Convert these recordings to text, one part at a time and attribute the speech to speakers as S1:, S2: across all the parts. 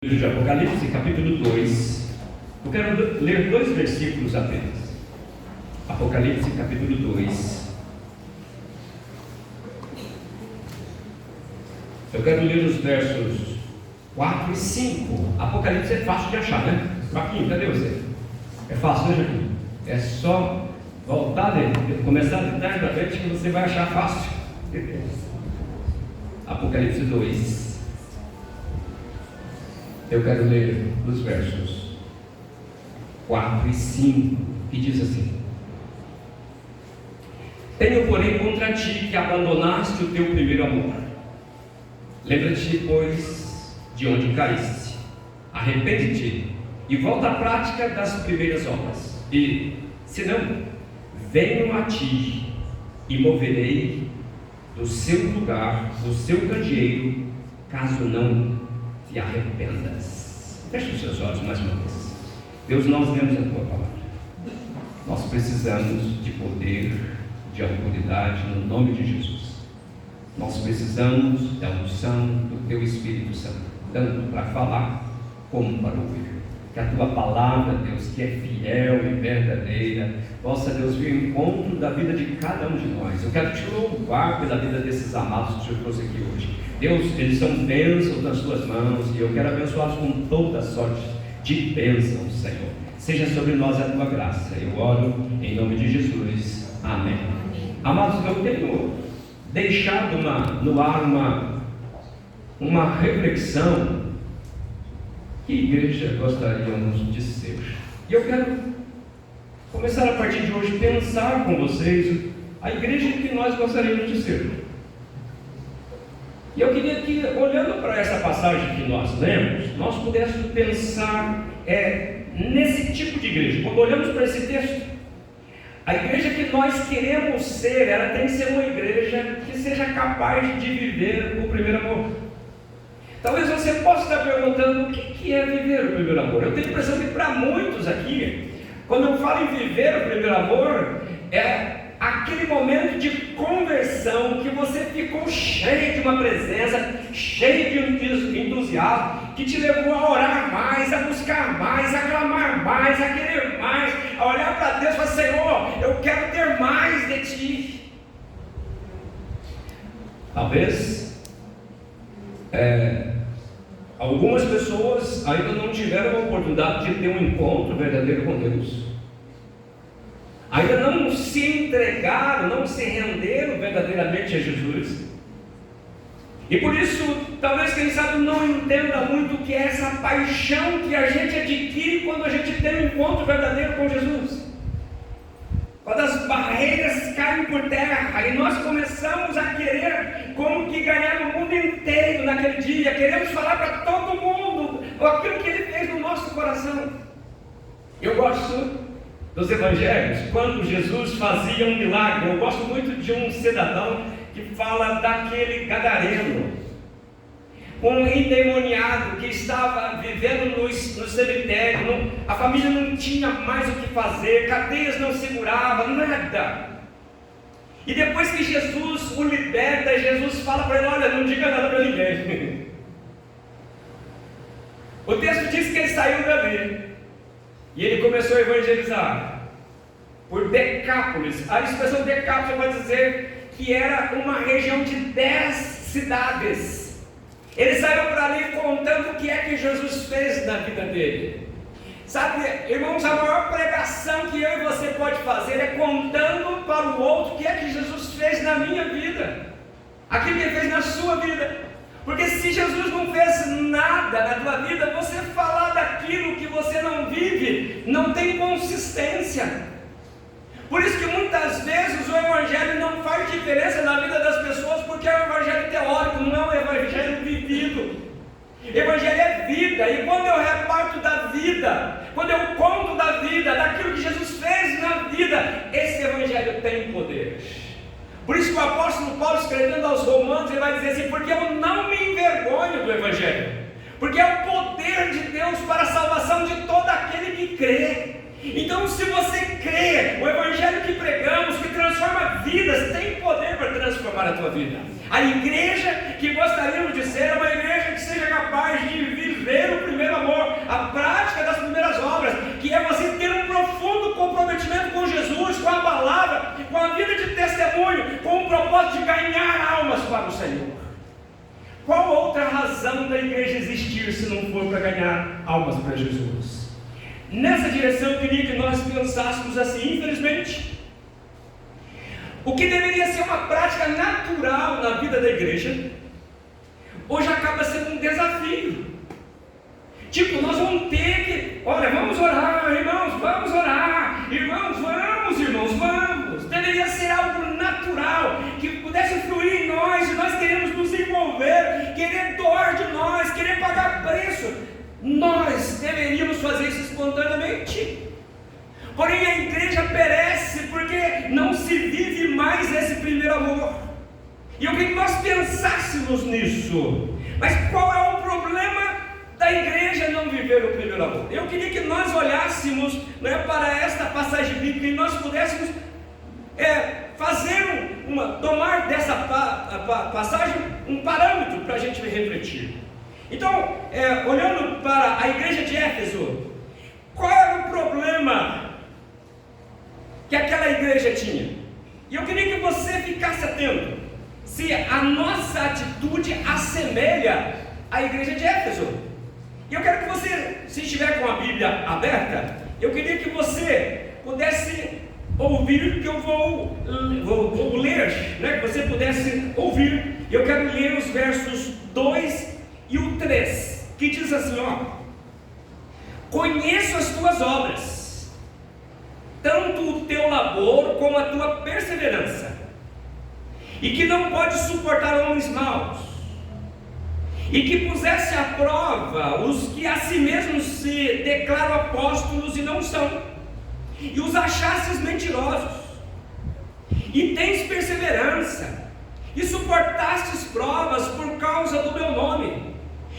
S1: Livro de Apocalipse, capítulo 2. Eu quero ler 2 versículos apenas. Apocalipse, capítulo 2. Eu quero ler os versos 4 e 5. Apocalipse é fácil de achar, né? Joaquim, cadê você? É fácil, né, Joaquim? É só voltar dele, começar de trás da frente que você vai achar fácil. Apocalipse 2. Eu quero ler os versos 4 e 5, que diz assim: Tenho, porém, contra ti que abandonaste o teu primeiro amor. Lembra-te, pois, de onde caíste. Arrepende-te e volta à prática das primeiras obras. E, se não, venho a ti e moverei do seu lugar, do seu candeeiro, caso não te arrependas. Feche os seus olhos mais uma vez. Deus, nós lemos a tua palavra. Nós precisamos de poder, de autoridade no nome de Jesus. Nós precisamos da unção do teu Espírito Santo, tanto para falar como para ouvir. Que a tua palavra, Deus, que é fiel e verdadeira, possa, Deus, vir ao encontro da vida de cada um de nós. Eu quero te louvar pela vida desses amados que o Senhor trouxe aqui hoje. Deus, eles são bênçãos nas tuas mãos, e eu quero abençá-los com toda sorte de bênçãos, Senhor. Seja sobre nós a tua graça. Eu oro em nome de Jesus. Amém. Amados, eu tenho deixado no ar uma reflexão. Que igreja gostaríamos de ser? E eu quero começar a partir de hoje pensar com vocês a igreja que nós gostaríamos de ser. E eu queria que, olhando para essa passagem que nós lemos, nós pudéssemos pensar nesse tipo de igreja. Quando olhamos para esse texto, a igreja que nós queremos ser, ela tem que ser uma igreja que seja capaz de viver o primeiro amor. Talvez você possa estar perguntando o que é viver o primeiro amor. Eu tenho a impressão que para muitos aqui, quando eu falo em viver o primeiro amor, é aquele momento de conversão que você ficou cheio de uma presença, cheio de entusiasmo, que te levou a orar mais, a buscar mais, a clamar mais, a querer mais, a olhar para Deus e falar: Senhor, eu quero ter mais de Ti. Talvez algumas pessoas ainda não tiveram a oportunidade de ter um encontro verdadeiro com Deus. Ainda não se entregaram, não se renderam verdadeiramente a Jesus. E por isso, talvez, quem sabe, não entenda muito o que é essa paixão que a gente adquire quando a gente tem um encontro verdadeiro com Jesus. Quando as barreiras caem por terra e nós começamos a querer como que ganhar o mundo inteiro naquele dia, queremos falar para todo mundo aquilo que Ele fez no nosso coração. Eu gosto dos evangelhos, quando Jesus fazia um milagre. Eu gosto muito de um cidadão que fala daquele gadareno, um endemoniado que estava vivendo no cemitério, a família não tinha mais o que fazer, cadeias não seguravam, nada. E depois que Jesus o liberta, Jesus fala para ele: olha, não diga nada para ninguém. O texto diz que ele saiu dali e ele começou a evangelizar por Decápolis. A expressão Decápolis vai dizer que era uma região de 10 cidades. Ele saiu para ali contando o que é que Jesus fez na vida dele. Sabe, irmãos, a maior pregação que eu e você pode fazer é contando para o outro o que é que Jesus fez na minha vida, aquilo que Ele fez na sua vida. Porque se Jesus não fez nada na tua vida, você falar daquilo que você não vive não tem consistência. Por isso que muitas vezes o Evangelho não faz diferença na vida das pessoas, porque é um Evangelho teórico, não é um Evangelho vivido. Evangelho é vida, e quando eu reparto da vida, quando eu conto da vida, daquilo que Jesus fez na vida, esse Evangelho tem poder. Por isso que o apóstolo Paulo, escrevendo aos Romanos, ele vai dizer assim: porque eu não me envergonho do Evangelho, porque é o poder de Deus para a salvação de todo aquele que crê. Então, se você crê, o Evangelho que pregamos, que transforma vidas, tem poder para transformar a tua vida. A igreja que gostaríamos de ser é uma igreja que seja capaz de viver o primeiro a prática das primeiras obras, que é você ter um profundo comprometimento com Jesus, com a palavra, com a vida de testemunho, com o propósito de ganhar almas para o Senhor. Qual outra razão da igreja existir se não for para ganhar almas para Jesus? Nessa direção eu queria que nós pensássemos assim, infelizmente, o que deveria ser uma prática natural na vida da igreja, hoje acaba sendo um desafio. Tipo, nós vamos ter que, olha, vamos orar, irmãos, vamos orar, irmãos, vamos. Deveria ser algo natural, que pudesse fluir em nós, e nós queremos nos envolver, querer doar de nós, querer pagar preço. Nós deveríamos fazer isso espontaneamente. Porém a igreja perece porque não se vive mais esse primeiro amor. E eu queria que nós pensássemos nisso. Mas qual é o problema da igreja não viver o primeiro amor? Eu queria que nós olhássemos, né, para esta passagem bíblica e nós pudéssemos tomar dessa passagem um parâmetro para a gente refletir. Então, olhando para a igreja de Éfeso, qual era o problema que aquela igreja tinha? E eu queria que você ficasse atento se a nossa atitude assemelha à igreja de Éfeso. E eu quero que você, se estiver com a Bíblia aberta, eu queria que você pudesse ouvir, que eu vou ler, né? Que você pudesse ouvir. Eu quero ler os versos 2 e o 3, que diz assim, conheço as tuas obras, tanto o teu labor como a tua perseverança, e que não podes suportar homens maus, e que pusesse à prova os que a si mesmos se declaram apóstolos e não são, e os achastes mentirosos, e tens perseverança, e suportastes provas por causa do meu nome,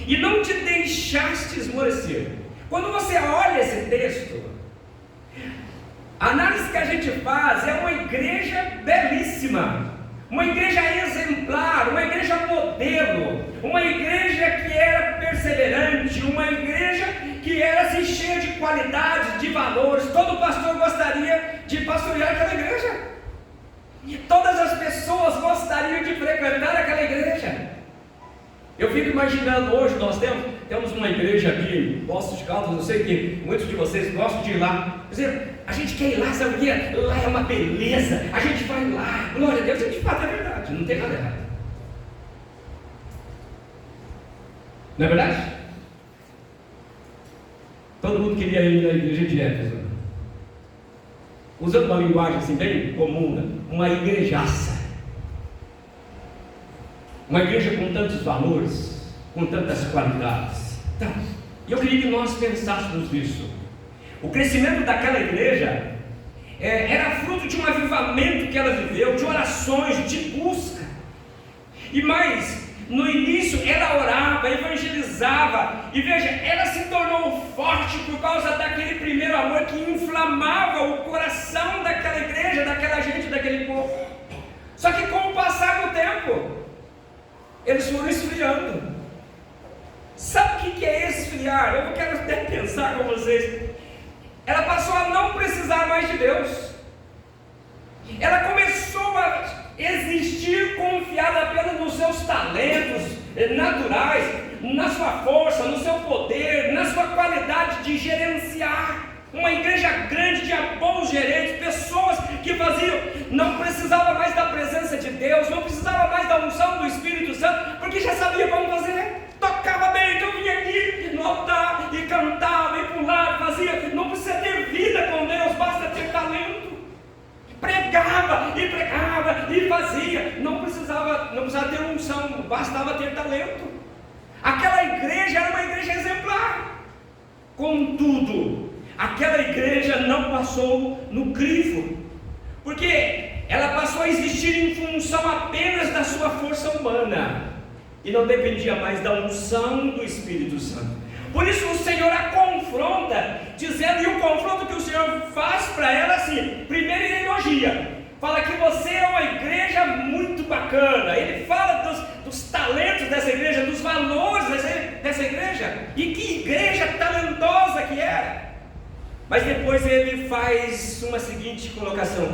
S1: e não te deixaste esmorecer. Quando você olha esse texto, a análise que a gente faz é uma igreja belíssima, uma igreja exemplar, uma igreja modelo, uma igreja que era perseverante, uma igreja que era assim, cheia de qualidade, de valores. Todo pastor gostaria de pastorear aquela igreja, e todas as pessoas gostariam de frequentar aquela igreja. Eu fico imaginando, hoje nós temos uma igreja aqui em Poços de Caldas, eu sei que muitos de vocês gostam de ir lá. Quer dizer, a gente quer ir lá, sabe o que? Lá é uma beleza, a gente vai lá, glória a Deus, de fato é verdade, não tem nada errado. Não é verdade? Todo mundo queria ir na igreja de Éfeso, usando uma linguagem assim bem comum, né? Uma igrejaça, uma igreja com tantos valores, com tantas qualidades. Então, eu queria que nós pensássemos nisso. O crescimento daquela igreja era fruto de um avivamento que ela viveu, de orações, de busca. E mais, no início ela orava, evangelizava, e veja, ela se tornou forte por causa daquele primeiro amor que inflamava o coração daquela igreja, daquela gente, daquele povo. Só que com o passar do tempo, eles foram esfriando. Sabe o que é esfriar? Eu quero até pensar com vocês. Ela passou a não precisar mais de Deus. Ela começou a existir confiada apenas nos seus talentos naturais, na sua força, no seu poder, na sua qualidade de gerenciar. Uma igreja grande, de bons gerentes, pessoas que faziam, não precisava mais da presença de Deus, não precisava mais da unção do Espírito Santo, porque já sabia como fazer. Tocava bem, então vinha aqui no altar e cantava e pulava, fazia. Não precisa ter vida com Deus, basta ter talento. Pregava e fazia. Não precisava ter unção, bastava ter talento. Aquela igreja era uma igreja exemplar. Contudo, aquela igreja não passou no crivo, porque ela passou a existir em função apenas da sua força humana, e não dependia mais da unção do Espírito Santo. Por isso o Senhor a confronta, dizendo, e o confronto que o Senhor faz para ela assim, primeiro ele elogia, fala que você é uma igreja muito bacana, ele fala dos talentos dessa igreja, dos valores dessa igreja, e que igreja talentosa.
S2: Mas depois ele faz uma seguinte colocação: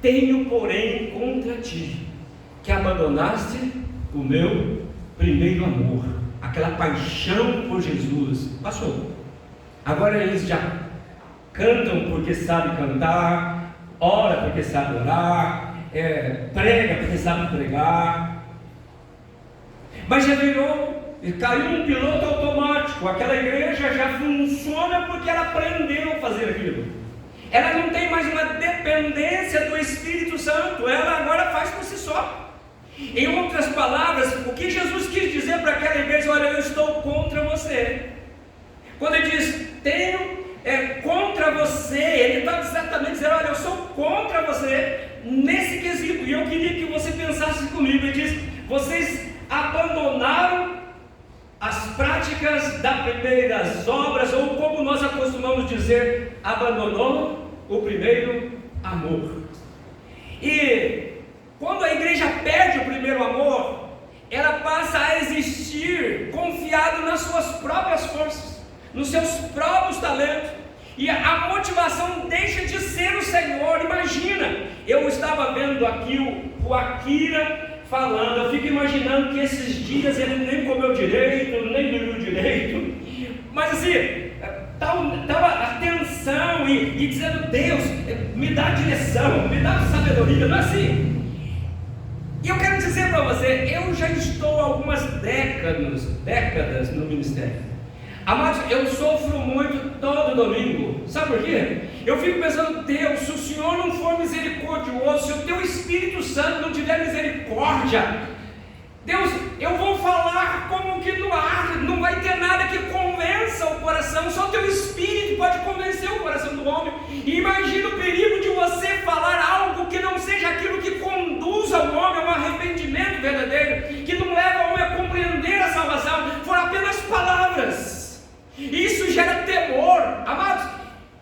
S2: tenho, porém, contra ti, que abandonaste o meu primeiro amor. Aquela paixão por Jesus passou. Agora eles já cantam porque sabe cantar, ora porque sabe orar, prega porque sabe pregar, mas já virou, caiu um piloto automático. Aquela igreja já funciona porque ela aprendeu a fazer aquilo. Ela não tem mais uma dependência do Espírito Santo, ela agora faz por si só. Em outras palavras, o que Jesus quis dizer para aquela igreja: olha, eu estou contra você. Quando ele diz, tenho contra você, ele está exatamente dizendo: olha, eu sou contra você nesse quesito. E eu queria que você pensasse comigo. Ele diz: vocês abandonaram as práticas das primeiras obras, ou como nós acostumamos dizer, abandonou o primeiro amor. E quando a igreja perde o primeiro amor, ela passa a existir confiado nas suas próprias forças, nos seus próprios talentos, e a motivação deixa de ser o Senhor. Imagina, eu estava vendo aqui o Akira falando, eu fico imaginando que esses dias ele nem comeu direito, nem dormiu direito, mas assim, estava atenção e dizendo: Deus, me dá direção, me dá sabedoria, não é assim? E eu quero dizer para você, eu já estou há algumas décadas no ministério. Amados, eu sofro muito todo domingo. Sabe por quê? Eu fico pensando: Deus, se o Senhor não for misericordioso, se o teu Espírito Santo não tiver misericórdia, Deus, eu vou falar como que não vai ter nada que convença o coração. Só o teu Espírito pode convencer o coração do homem. E imagina o perigo de você falar algo que não seja aquilo que conduza o homem a um arrependimento verdadeiro, que não leva o homem a compreender a salvação, for apenas palavras. Isso gera temor. Amados,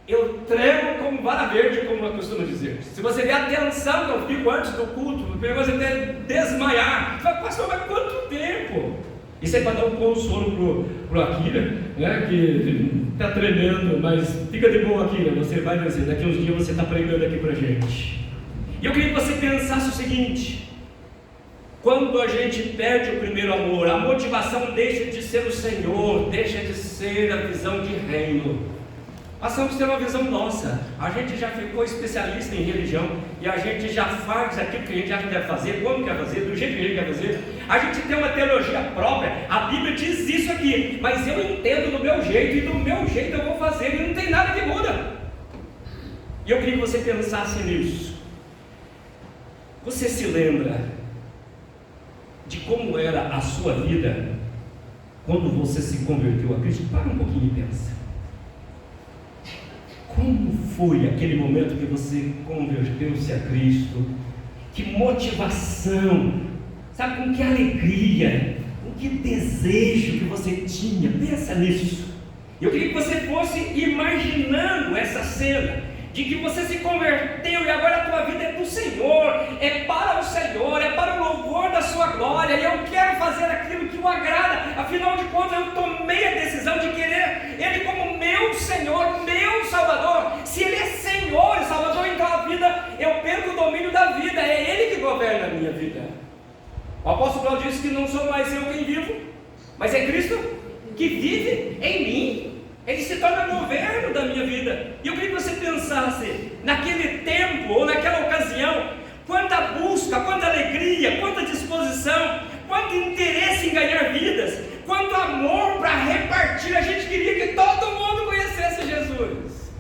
S2: eu tremo como vara verde, como eu costumo dizer. Se você ver a tensão que eu fico antes do culto, você até desmaiar. Você fala: pastor, mas quanto tempo? Isso é para dar um consolo pro Akira, né, que está tremendo, mas fica de boa, Akira, você vai vencer. Daqui a uns dias você está pregando aqui para gente. E eu queria que você pensasse o seguinte: quando a gente perde o primeiro amor, a motivação deixa de ser o Senhor, deixa de ser a visão de reino. Passamos a ter uma visão nossa. A gente já ficou especialista em religião e a gente já faz aquilo que a gente acha que deve fazer, como quer fazer, do jeito que a gente quer fazer. A gente tem uma teologia própria. A Bíblia diz isso aqui, mas eu entendo do meu jeito, e do meu jeito eu vou fazer, e não tem nada que muda. E eu queria que você pensasse nisso. Você se lembra de como era a sua vida quando você se converteu a Cristo? Para um pouquinho e pensa. Como foi aquele momento que você converteu-se a Cristo? Que motivação, sabe, com que alegria, com que desejo que você tinha? Pensa nisso. Eu queria que você fosse imaginando essa cena, de que você se converteu e agora a tua vida é do Senhor, é para o Senhor, é para o louvor da sua glória, e eu quero fazer aquilo que o agrada. Afinal de contas, eu tomei a decisão de querer Ele como meu Senhor, meu Salvador. Se Ele é Senhor e Salvador, então a vida, eu perco o domínio da vida, é Ele que governa a minha vida. O apóstolo Paulo disse que não sou mais eu quem vivo, mas é Cristo que vive em mim. Ele se torna governo da minha vida. E eu queria que você pensasse, naquele tempo ou naquela ocasião, quanta busca, quanta alegria, quanta disposição, quanto interesse em ganhar vidas, quanto amor para repartir. A gente queria que todo mundo conhecesse Jesus.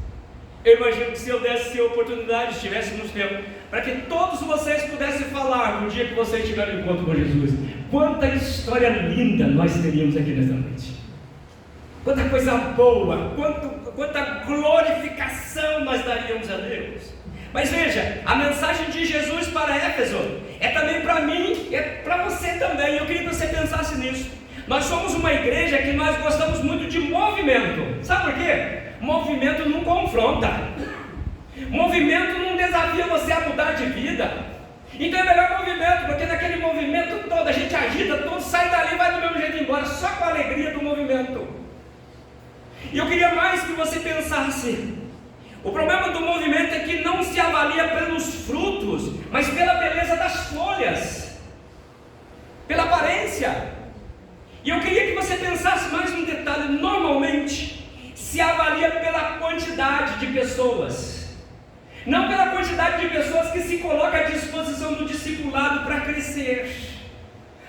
S2: Eu imagino que se eu desse a oportunidade, estivéssemos tempo, para que todos vocês pudessem falar no dia que vocês tiveram encontro com Jesus, quanta história linda nós teríamos aqui nesta noite. Quanta coisa boa, quanta glorificação nós daríamos a Deus. Mas veja, a mensagem de Jesus para Éfeso é também para mim, é para você também. Eu queria que você pensasse nisso. Nós somos uma igreja que nós gostamos muito de movimento. Sabe por quê? Movimento não confronta. Movimento não desafia você a mudar de vida. Então é melhor movimento, porque naquele movimento todo a gente agita, todo sai dali e vai do mesmo jeito embora, só com a alegria do movimento. E eu queria mais que você pensasse O problema do movimento é que não se avalia pelos frutos, mas pela beleza das folhas, pela aparência. E eu queria que você pensasse mais um detalhe: normalmente se avalia pela quantidade de pessoas, não pela quantidade de pessoas que se colocam à disposição do discipulado para crescer.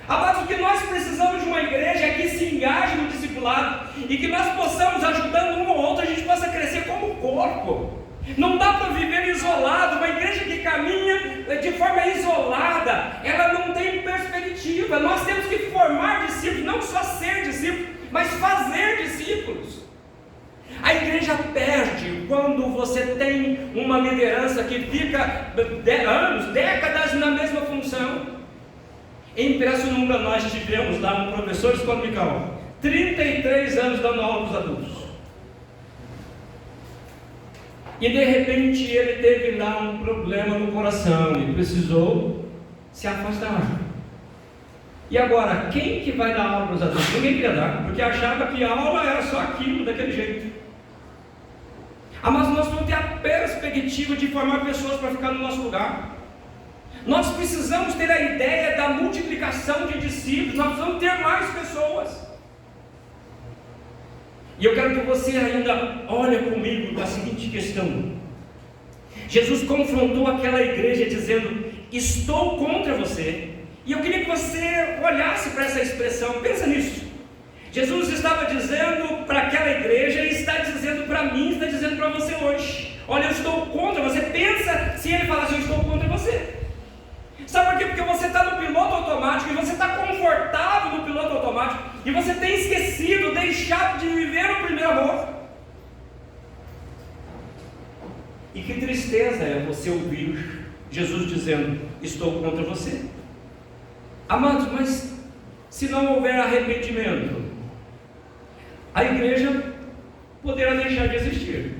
S2: Amados, o que nós precisamos de uma igreja é que se engaje no discipulado e que nós possamos, ajudando um ou outro, a gente possa crescer como corpo. Não dá para viver isolado. Uma igreja que caminha de forma isolada, ela não tem perspectiva. Nós temos que formar discípulos, não só ser discípulos, mas fazer discípulos. A igreja perde quando você tem uma liderança que fica anos, décadas na mesma função. Em Pirassununga nós tivemos lá um professor econômico, 33 anos dando aula para os adultos. E de repente ele teve lá um problema no coração e precisou se afastar. E agora, quem que vai dar aula para os adultos? Ninguém queria dar, porque achava que a aula era só aquilo, daquele jeito. Mas nós vamos ter a perspectiva de formar pessoas para ficar no nosso lugar. Nós precisamos ter a ideia da multiplicação de discípulos, nós precisamos ter mais pessoas. E eu quero que você ainda olhe comigo a seguinte questão. Jesus confrontou aquela igreja dizendo: estou contra você. E eu queria que você olhasse para essa expressão, pensa nisso. Jesus estava dizendo para aquela igreja e está dizendo para mim, está dizendo para você hoje: olha, eu estou contra você. Pensa se ele falasse: eu estou contra você. Sabe por quê? Porque você está no piloto automático e você está confortável no piloto automático e você tem esquecido, deixado de viver o primeiro amor. E que tristeza é você ouvir Jesus dizendo: estou contra você. Amados, mas se não houver arrependimento, a igreja poderá deixar de existir.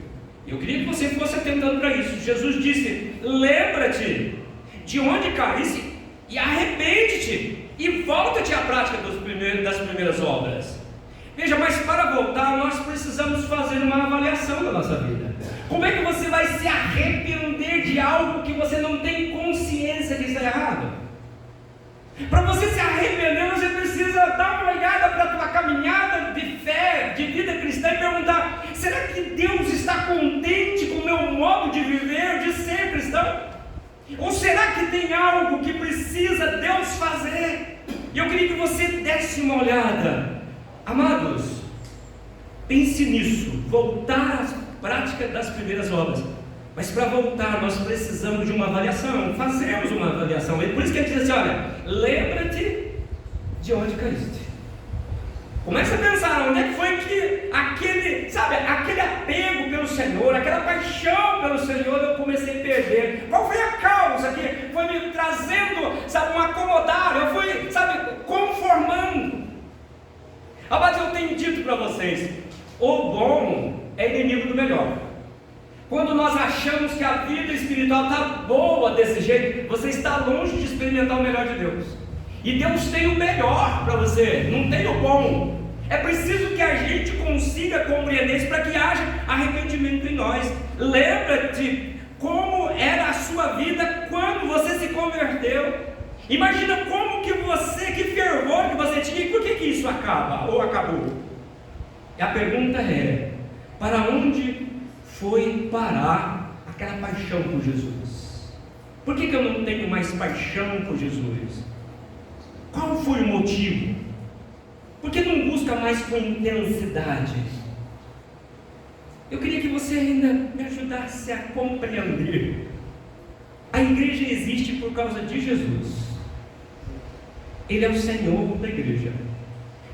S2: Eu queria que você fosse atentando para isso. Jesus disse: lembra-te de onde caísse e arrepende-te e volta-te à prática das primeiras obras. Veja, mas para voltar nós precisamos fazer uma avaliação da nossa vida. Como é que você vai se arrepender de algo que você não tem consciência que está errado? Para você se arrepender, você precisa dar uma olhada para a tua caminhada de fé, de vida cristã e perguntar: será que Deus está contente com o meu modo de viver, de ser cristão? Ou será que tem algo que precisa Deus fazer? E eu queria que você desse uma olhada. Amados, pense nisso, voltar à prática das primeiras obras. Mas para voltar nós precisamos de uma avaliação, fazemos uma avaliação. É por isso que ele diz assim: olha, lembra-te de onde caíste. Começa a pensar, onde é que foi que aquele apego pelo Senhor, aquela paixão pelo Senhor eu comecei a perder? Qual foi a causa que foi me trazendo, um acomodar? Eu fui, conformando. Mas eu tenho dito para vocês, o bom é inimigo do melhor. Quando nós achamos que a vida espiritual está boa desse jeito, você está longe de experimentar o melhor de Deus. E Deus tem o melhor para você, não tem o bom. É preciso que a gente consiga compreender isso para que haja arrependimento em nós. Lembra-te como era a sua vida quando você se converteu. Imagina que fervor que você tinha e por que isso acaba ou acabou. E a pergunta é: para onde foi parar aquela paixão por Jesus? Por que eu não tenho mais paixão por Jesus? Qual foi o motivo? Por que não busca mais com intensidade? Eu queria que você ainda me ajudasse a compreender. A igreja existe por causa de Jesus. Ele é o Senhor da igreja.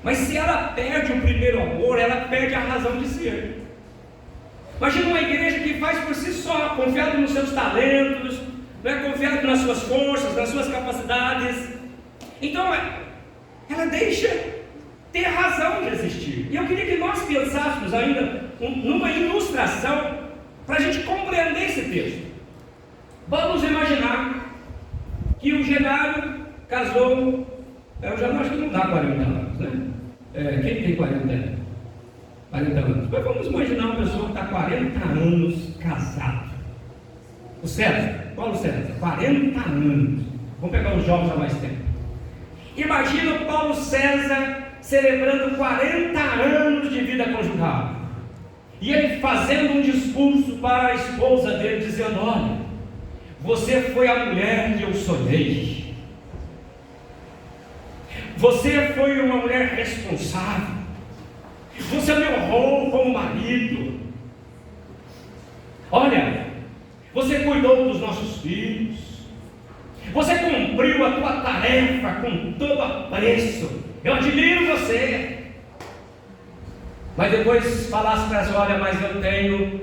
S2: Mas se ela perde o primeiro amor, ela perde a razão de ser. Imagina uma igreja que faz por si só, confiado nos seus talentos, confiado nas suas forças, nas suas capacidades. Então, ela deixa ter razão de existir. E eu queria que nós pensássemos ainda numa ilustração para a gente compreender esse texto. Vamos imaginar que o Genário casou. Eu já acho que não dá 40 anos, né? Quem tem 40 anos?
S1: 40 anos. Mas vamos imaginar uma pessoa que está 40 anos casado. O César, Paulo César, 40 anos. Vamos pegar os jovens há mais tempo. Imagina o Paulo César celebrando 40 anos de vida conjugal. E ele fazendo um discurso para a esposa dele, dizendo: olha, você foi a mulher que eu sonhei. Você foi uma mulher responsável. Você me honrou como marido. Olha, você cuidou dos nossos filhos. Você cumpriu a tua tarefa com todo apreço. Eu admiro você. Mas depois falasse para ela: olha, mas eu tenho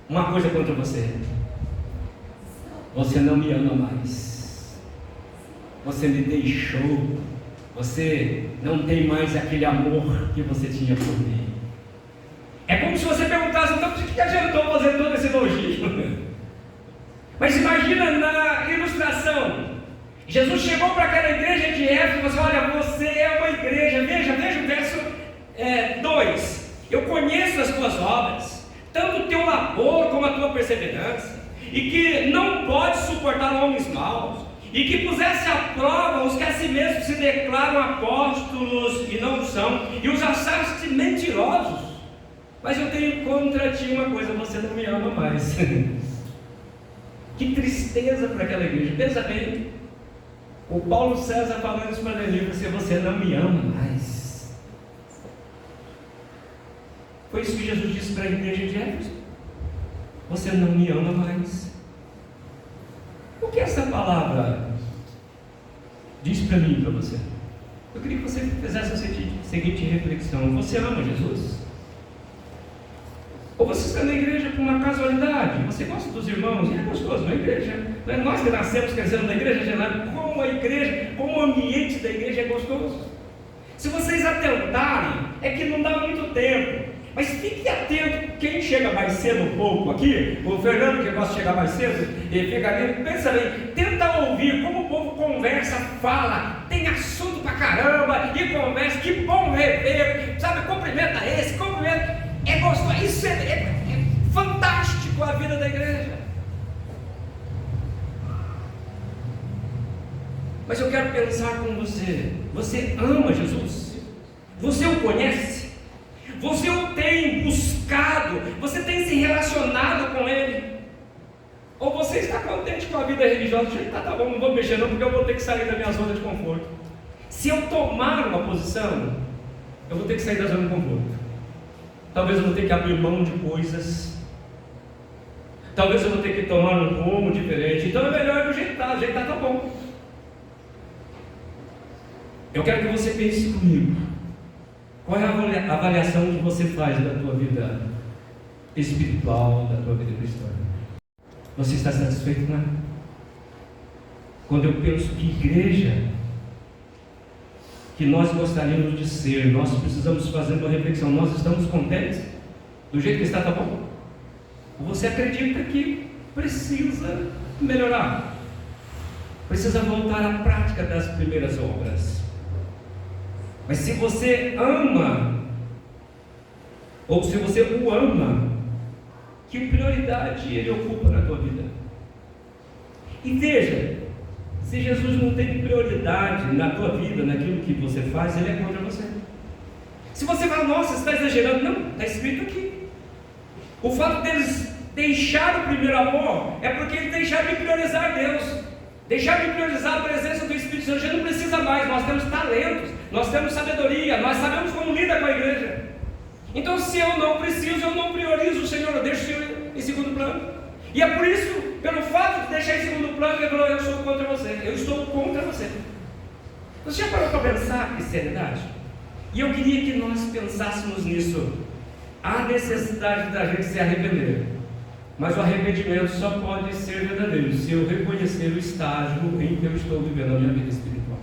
S1: uma coisa contra você. Você não me ama mais. Você me deixou. Você não tem mais aquele amor que você tinha por mim. É como se você perguntasse: então, por que adiantou fazer todo esse elogio? Mas imagina na ilustração. Jesus chegou para aquela igreja de Éfeso e falou: olha, você é uma igreja. Veja o verso 2. Eu conheço as tuas obras, tanto o teu labor como a tua perseverança, e que não pode suportar homens maus, e que pusesse à prova os que a si mesmos se declaram apóstolos e não são, e os achaste mentirosos. Mas eu tenho contra ti uma coisa: você não me ama mais. Que tristeza para aquela igreja. Pensa bem, o Paulo César falando isso para Denilson: você não me ama mais. Foi isso que Jesus disse para a igreja de Éfeso: você não me ama mais. O que essa palavra diz para mim e para você? Eu queria que você fizesse a seguinte reflexão: você ama Jesus? Ou você está na igreja por uma casualidade? Você gosta dos irmãos? E é gostoso na igreja. Não é nós que nascemos crescendo na igreja, Genaro. Como a igreja, como o ambiente da igreja é gostoso. Se vocês atentarem, é que não dá muito tempo. Mas fique atento, quem chega mais cedo um pouco aqui, o Fernando que gosta de chegar mais cedo, ele fica ali, pensa bem, tenta ouvir como o povo conversa, fala, tem assunto pra caramba, e conversa, que bom rever, sabe, cumprimenta esse, cumprimenta, é gostoso, isso é fantástico a vida da igreja. Mas eu quero pensar com você: você ama Jesus? Você o conhece? Você o tem buscado? Você tem se relacionado com Ele? Ou você está contente com a vida religiosa? Tá bom, não vou mexer não, porque eu vou ter que sair da minha zona de conforto. Se eu tomar uma posição, eu vou ter que sair da zona de conforto. Talvez eu vou ter que abrir mão de coisas. Talvez eu vou ter que tomar um rumo diferente. Então é melhor do jeito que está. O jeito que está bom. Eu quero que você pense comigo. Qual é a avaliação que você faz da tua vida espiritual, da tua vida cristã? Você está satisfeito com ela? Quando eu penso que igreja que nós gostaríamos de ser, nós precisamos fazer uma reflexão: nós estamos contentes do jeito que está, tá bom? Ou você acredita que precisa melhorar? Precisa voltar à prática das primeiras obras? Mas se você ama, ou se você o ama, que prioridade ele ocupa na tua vida? E veja, se Jesus não tem prioridade na tua vida, naquilo que você faz, ele é contra você. Se você fala: nossa, você está exagerando, não, está escrito aqui. O fato deles deixar o primeiro amor é porque eles deixaram de priorizar Deus, deixaram de priorizar a presença do Espírito Santo. A gente não precisa mais, nós temos talentos, nós temos sabedoria, nós sabemos como lidar com a igreja. Então, se eu não preciso, eu não priorizo o Senhor, eu deixo o Senhor em segundo plano. E é por isso, pelo fato de deixar em segundo plano, ele falou: eu sou contra você, eu estou contra você. Você já parou para pensar que seriedade? E eu queria que nós pensássemos nisso. Há necessidade da gente se arrepender, mas o arrependimento só pode ser verdadeiro se eu reconhecer o estágio em que eu estou vivendo a minha vida espiritual.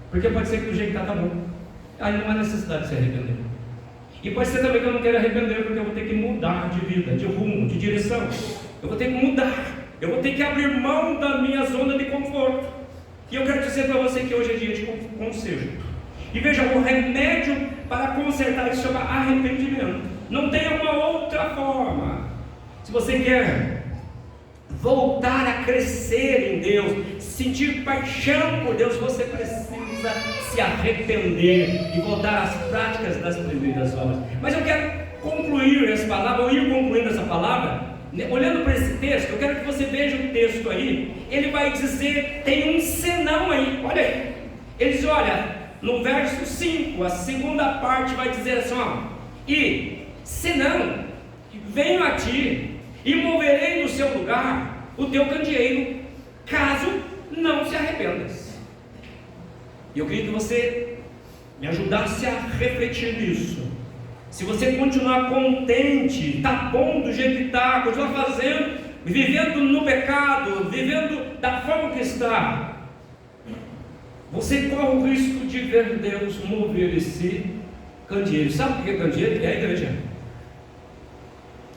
S1: Porque pode ser que do jeito que está bom, aí não há necessidade de se arrepender. E pode ser também que eu não queira arrepender, porque eu vou ter que mudar de vida, de rumo, de direção. Eu vou ter que mudar, eu vou ter que abrir mão da minha zona de conforto. E eu quero dizer para você que hoje é dia de conserto. E veja, o remédio
S2: para consertar isso chama arrependimento. Não tem uma outra forma. Se você quer voltar a crescer em Deus, sentir paixão por Deus, você precisa se arrepender e voltar às práticas das primeiras obras. Mas eu quero concluir essa palavra, ou ir concluindo essa palavra, olhando para esse texto. Eu quero que você veja o texto aí. Ele vai dizer, tem um senão aí, olha aí. Ele diz, olha, no verso 5, a segunda parte vai dizer assim, ó, e senão, venho a ti, e moverei no seu lugar o teu candeeiro, caso não se arrependas. E eu queria que você me ajudasse a refletir nisso. Se você continuar contente, está bom do jeito que está, continuar fazendo, vivendo no pecado, vivendo da forma que está, você corre o risco de ver Deus mover esse candeeiro. Sabe o que é candeeiro? É a igreja.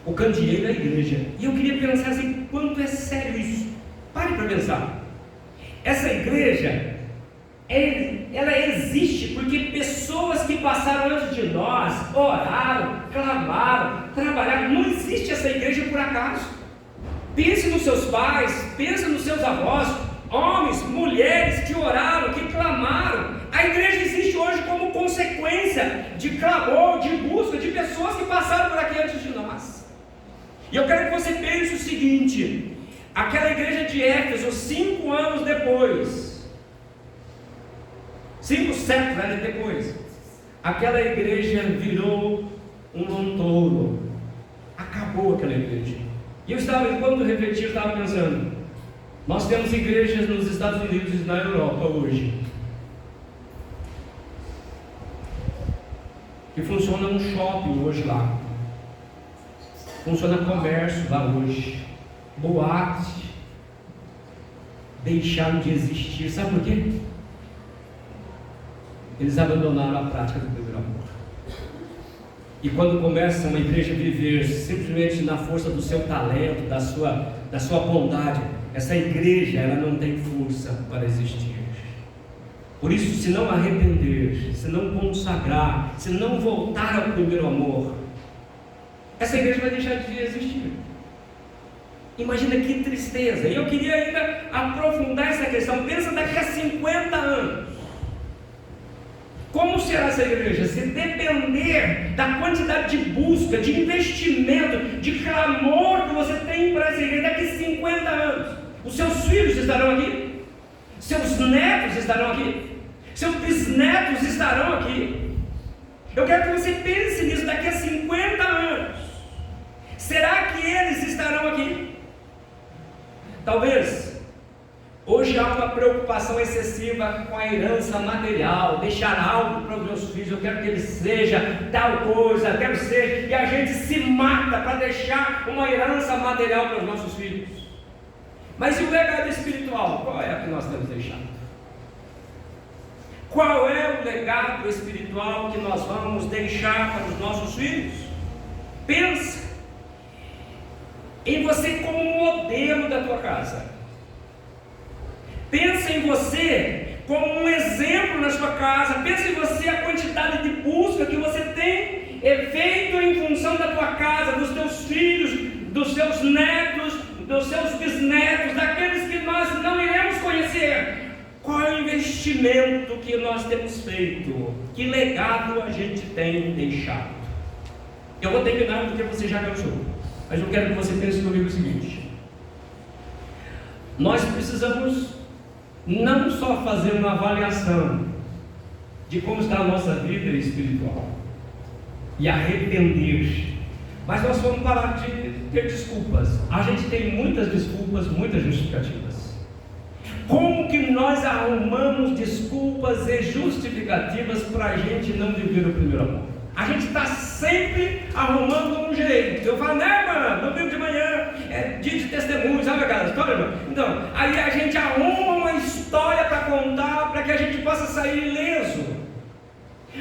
S2: O candeeiro é a igreja. E eu queria pensar assim, quanto é sério isso. Pare para pensar. Essa igreja, ela existe porque pessoas que passaram antes de nós oraram, clamaram, trabalharam. Não existe essa igreja por acaso. Pense nos seus pais, pense nos seus avós, homens, mulheres que oraram, que clamaram. A igreja existe hoje como consequência de clamor, de busca, de pessoas que passaram por aqui antes de nós. E eu quero que você pense o seguinte: aquela igreja de Éfeso, 5 anos depois, 5 séculos depois, aquela igreja virou um montouro. Acabou aquela igreja. E eu estava, enquanto refletia, eu estava pensando, nós temos igrejas nos Estados Unidos e na Europa hoje, que funciona um shopping hoje lá, funciona comércio lá hoje, boates deixaram de existir. Sabe por quê? Eles abandonaram a prática do primeiro amor. E quando começa uma igreja a viver simplesmente na força do seu talento, da sua bondade, essa igreja ela não tem força para existir. Por isso, se não arrepender, se não consagrar, se não voltar ao primeiro amor, essa igreja vai deixar de existir. Imagina que tristeza. E eu queria ainda aprofundar essa questão. Pensa daqui a 50 anos. Como será essa igreja? Se depender da quantidade de busca, de investimento, de clamor que você tem para essa igreja daqui a 50 anos, os seus filhos estarão aqui? Seus netos estarão aqui? Seus bisnetos estarão aqui? Eu quero que você pense nisso daqui a 50 anos. Será que eles estarão aqui? Talvez hoje há uma preocupação excessiva com a herança material, deixar algo para os meus filhos. Eu quero que ele seja tal coisa, eu quero ser, e a gente se mata para deixar uma herança material para os nossos filhos. Mas e o legado espiritual? Qual é o que nós temos deixado? Qual é o legado espiritual que nós vamos deixar para os nossos filhos? Pensa em você como modelo da tua casa. Pensa em você como um exemplo na sua casa. Pensa em você, a quantidade de busca que você tem feito em função da tua casa, dos teus filhos, dos seus netos, dos seus bisnetos, daqueles que nós não iremos conhecer. Qual é o investimento que nós temos feito? Que legado a gente tem deixado? Eu vou terminar porque você já cansou, mas eu quero que você pense comigo o seguinte: nós precisamos não só fazer uma avaliação de como está a nossa vida espiritual e arrepender, mas nós vamos parar de ter desculpas. A gente tem muitas desculpas, muitas justificativas. Como que nós arrumamos desculpas e justificativas para a gente não viver o primeiro amor? A gente está sempre arrumando um jeito. Eu falo, né, mano, domingo de manhã é dia de testemunho, sabe aquela história, mano? Então, aí a gente arruma uma história para contar, para que a gente possa sair ileso.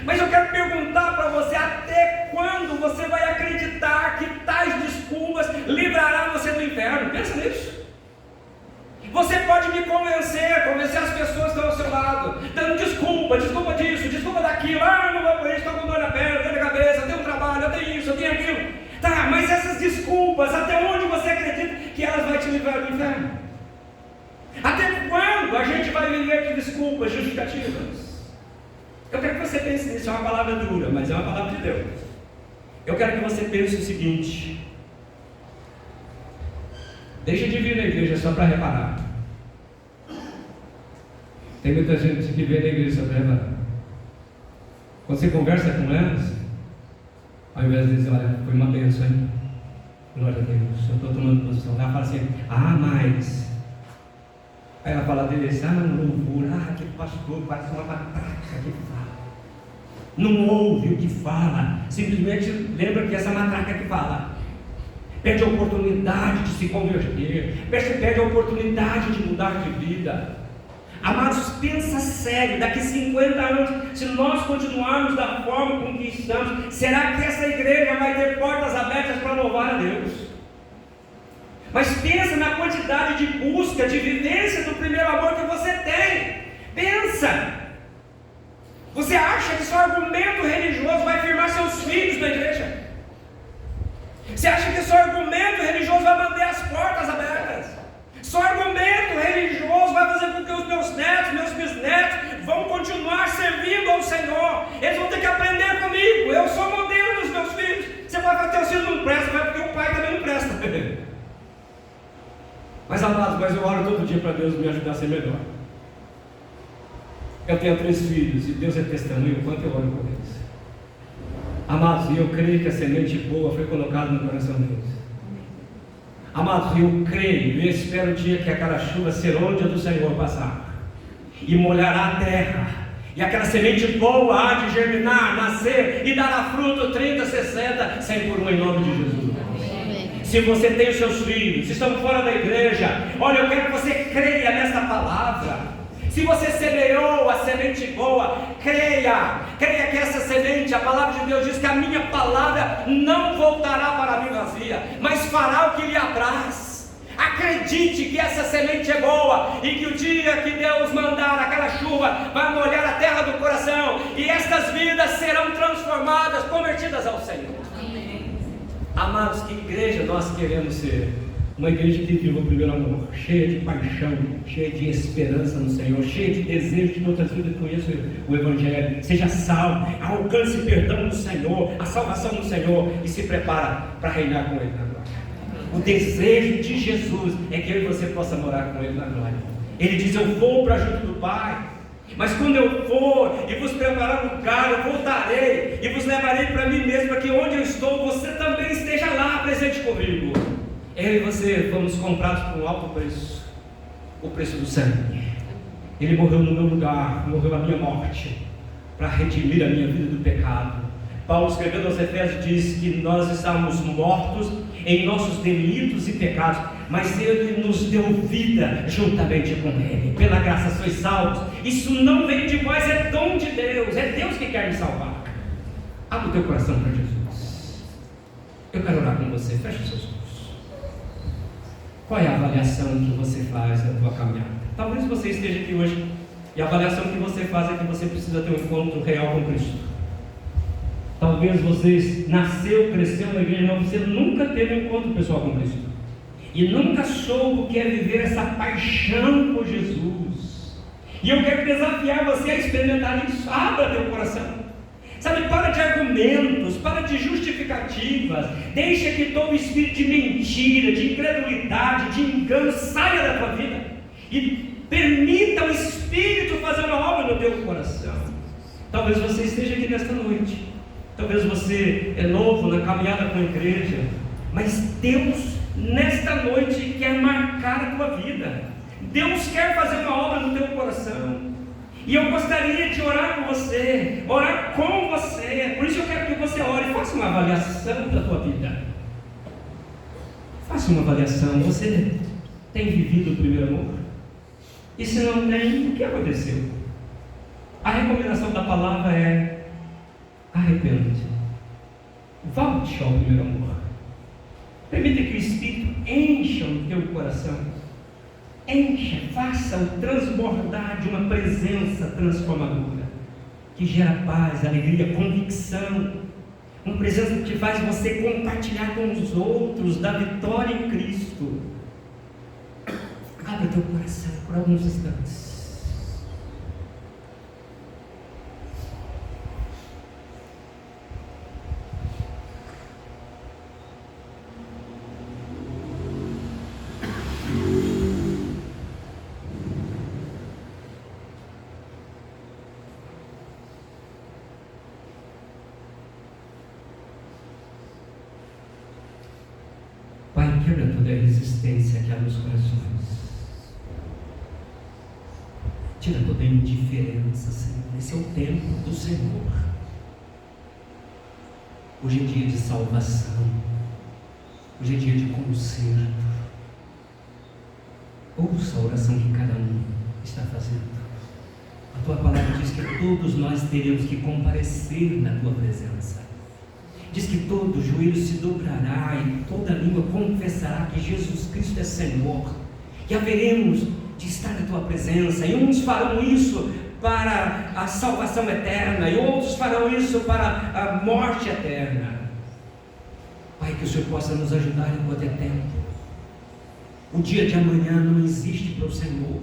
S2: Mas eu quero perguntar para você, até quando você vai acreditar que tais desculpas livrarão você do inferno? Pensa nisso. Você pode pode me convencer as pessoas que estão ao seu lado, dando desculpa disso, desculpa daquilo, não vou por isso, estou com dor na perna, dor na cabeça, eu tenho um trabalho, eu tenho isso, eu tenho aquilo. Tá, mas essas desculpas, até onde você acredita que elas vão te livrar do inferno? Até quando a gente vai viver de desculpas justificativas? Eu quero que você pense nisso, é uma palavra dura, mas é uma palavra de Deus. Eu quero que você pense o seguinte: deixa de vir na igreja só para reparar. Tem muita gente que vem na igreja só para reparar. Quando você conversa com elas, ao invés de dizer, olha, foi uma bênção, hein? Glória a Deus, eu estou tomando posição. Ela fala assim, mas... Aí ela fala deles, louvor, aquele pastor parece uma matraca que fala. Não ouve o que fala, simplesmente lembra que essa matraca que fala. Perde a oportunidade de se converter, perde a oportunidade de mudar de vida. Amados, pensa sério, daqui 50 anos, se nós continuarmos da forma com que estamos, será que essa igreja vai ter portas abertas para louvar a Deus? Mas pensa na quantidade de busca, de vivência do primeiro amor que você tem. Pensa. Você acha que seu argumento religioso vai firmar seus filhos na igreja? Você acha que seu argumento religioso vai manter as portas abertas? Seu argumento religioso vai fazer com que os meus netos, meus bisnetos vão continuar servindo ao Senhor. Eles vão ter que aprender comigo. Eu sou modelo dos meus filhos. Você vai falar que teu filho não presta, mas porque o pai também não presta. Mas amados, eu oro todo dia para Deus me ajudar a ser melhor. Eu tenho 3 filhos e Deus é testemunho o quanto eu oro por eles. Amados, eu creio que a semente boa foi colocada no coração deles. Amados, eu creio e espero o dia que aquela chuva serôdia do Senhor passar e molhará a terra, e aquela semente boa há de germinar, nascer e dará fruto 30, 60, 100 por 1 em nome de Jesus. Se você tem os seus filhos, se estão fora da igreja, olha, eu quero que você creia nesta palavra. Se você semeou a semente boa, creia que essa semente, a palavra de Deus diz que a minha palavra não voltará para mim vazia, mas fará o que lhe apraz. Acredite que essa semente é boa e que o dia que Deus mandar aquela chuva vai molhar a terra do coração e estas vidas serão transformadas, convertidas ao Senhor. Amados, que igreja nós queremos ser? Uma igreja que vive o primeiro amor, cheia de paixão, cheia de esperança no Senhor, cheia de desejo de que outras vidas conheçam o Evangelho, seja salvo, alcance perdão no Senhor, a salvação no Senhor e se prepara para reinar com Ele na glória. O desejo de Jesus é que eu e você possa morar com Ele na glória. Ele diz, eu vou para junto do Pai, mas quando eu for e vos preparar um lugar, eu voltarei e vos levarei para mim mesmo, para que onde eu estou, você também esteja lá presente comigo. Eu e você fomos comprados por um alto preço, o preço do sangue. Ele morreu no meu lugar, morreu a minha morte, para redimir a minha vida do pecado. Paulo, escrevendo aos Efésios, diz que nós estávamos mortos em nossos delitos e pecados, mas Ele nos deu vida juntamente com Ele. Pela graça sois salvos. Isso não vem de vós, é dom de Deus. É Deus que quer me salvar. Abre o teu coração para Jesus. Eu quero orar com você. Feche os seus olhos. Qual é a avaliação que você faz da tua caminhada? Talvez você esteja aqui hoje e a avaliação que você faz é que você precisa ter um encontro real com Cristo. Talvez você nasceu, cresceu na igreja, mas você nunca teve um encontro pessoal com Cristo e nunca soube o que é viver essa paixão por Jesus. E eu quero desafiar você a experimentar isso. Abra teu coração. Sabe, para de argumentos, para de justificativas, deixa que todo espírito de mentira, de incredulidade, de engano saia da tua vida e permita o Espírito fazer uma obra no teu coração. Talvez você esteja aqui nesta noite, talvez você é novo na caminhada com a igreja, mas Deus nesta noite quer marcar a tua vida. Deus quer fazer uma obra no teu coração. E eu gostaria de orar com você, orar com você. Por isso eu quero que você ore, faça uma avaliação da tua vida. Faça uma avaliação. Você tem vivido o primeiro amor? E se não tem, o que aconteceu? A recomendação da palavra é: arrependa-te, volte ao primeiro amor. Permita que o Espírito encha o teu coração Encha, faça-o transbordar de uma presença transformadora, que gera paz, alegria, convicção. Uma presença que faz você compartilhar com os outros da vitória em Cristo. Abra teu coração por alguns instantes. Pai, quebra toda a resistência que há nos corações. Tira toda a indiferença, Senhor. Esse é o tempo do Senhor. Hoje é dia de salvação. Hoje é dia de conserto. Ouça a oração que cada um está fazendo. A tua palavra diz que todos nós teremos que comparecer na tua presença. Diz que todo joelho se dobrará e toda língua confessará que Jesus Cristo é Senhor. E haveremos de estar na tua presença. E uns farão isso para a salvação eterna, e outros farão isso para a morte eterna. Pai, que o Senhor possa nos ajudar enquanto é tempo. O dia de amanhã não existe para o Senhor.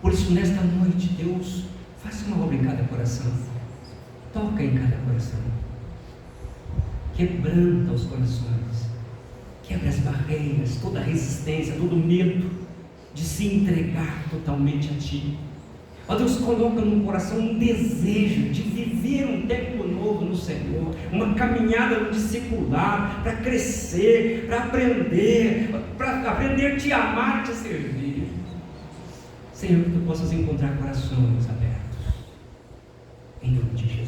S2: Por isso, nesta noite, Deus, faça uma obra em cada coração. Toca em cada coração. Quebranta os corações. Quebra as barreiras, toda a resistência, todo o medo de se entregar totalmente a Ti. Ó Deus, coloca no coração um desejo de viver um tempo novo no Senhor, uma caminhada no discipulado, para crescer, para aprender a Te amar, Te servir. Senhor, que Tu possas encontrar corações abertos, em nome de Jesus.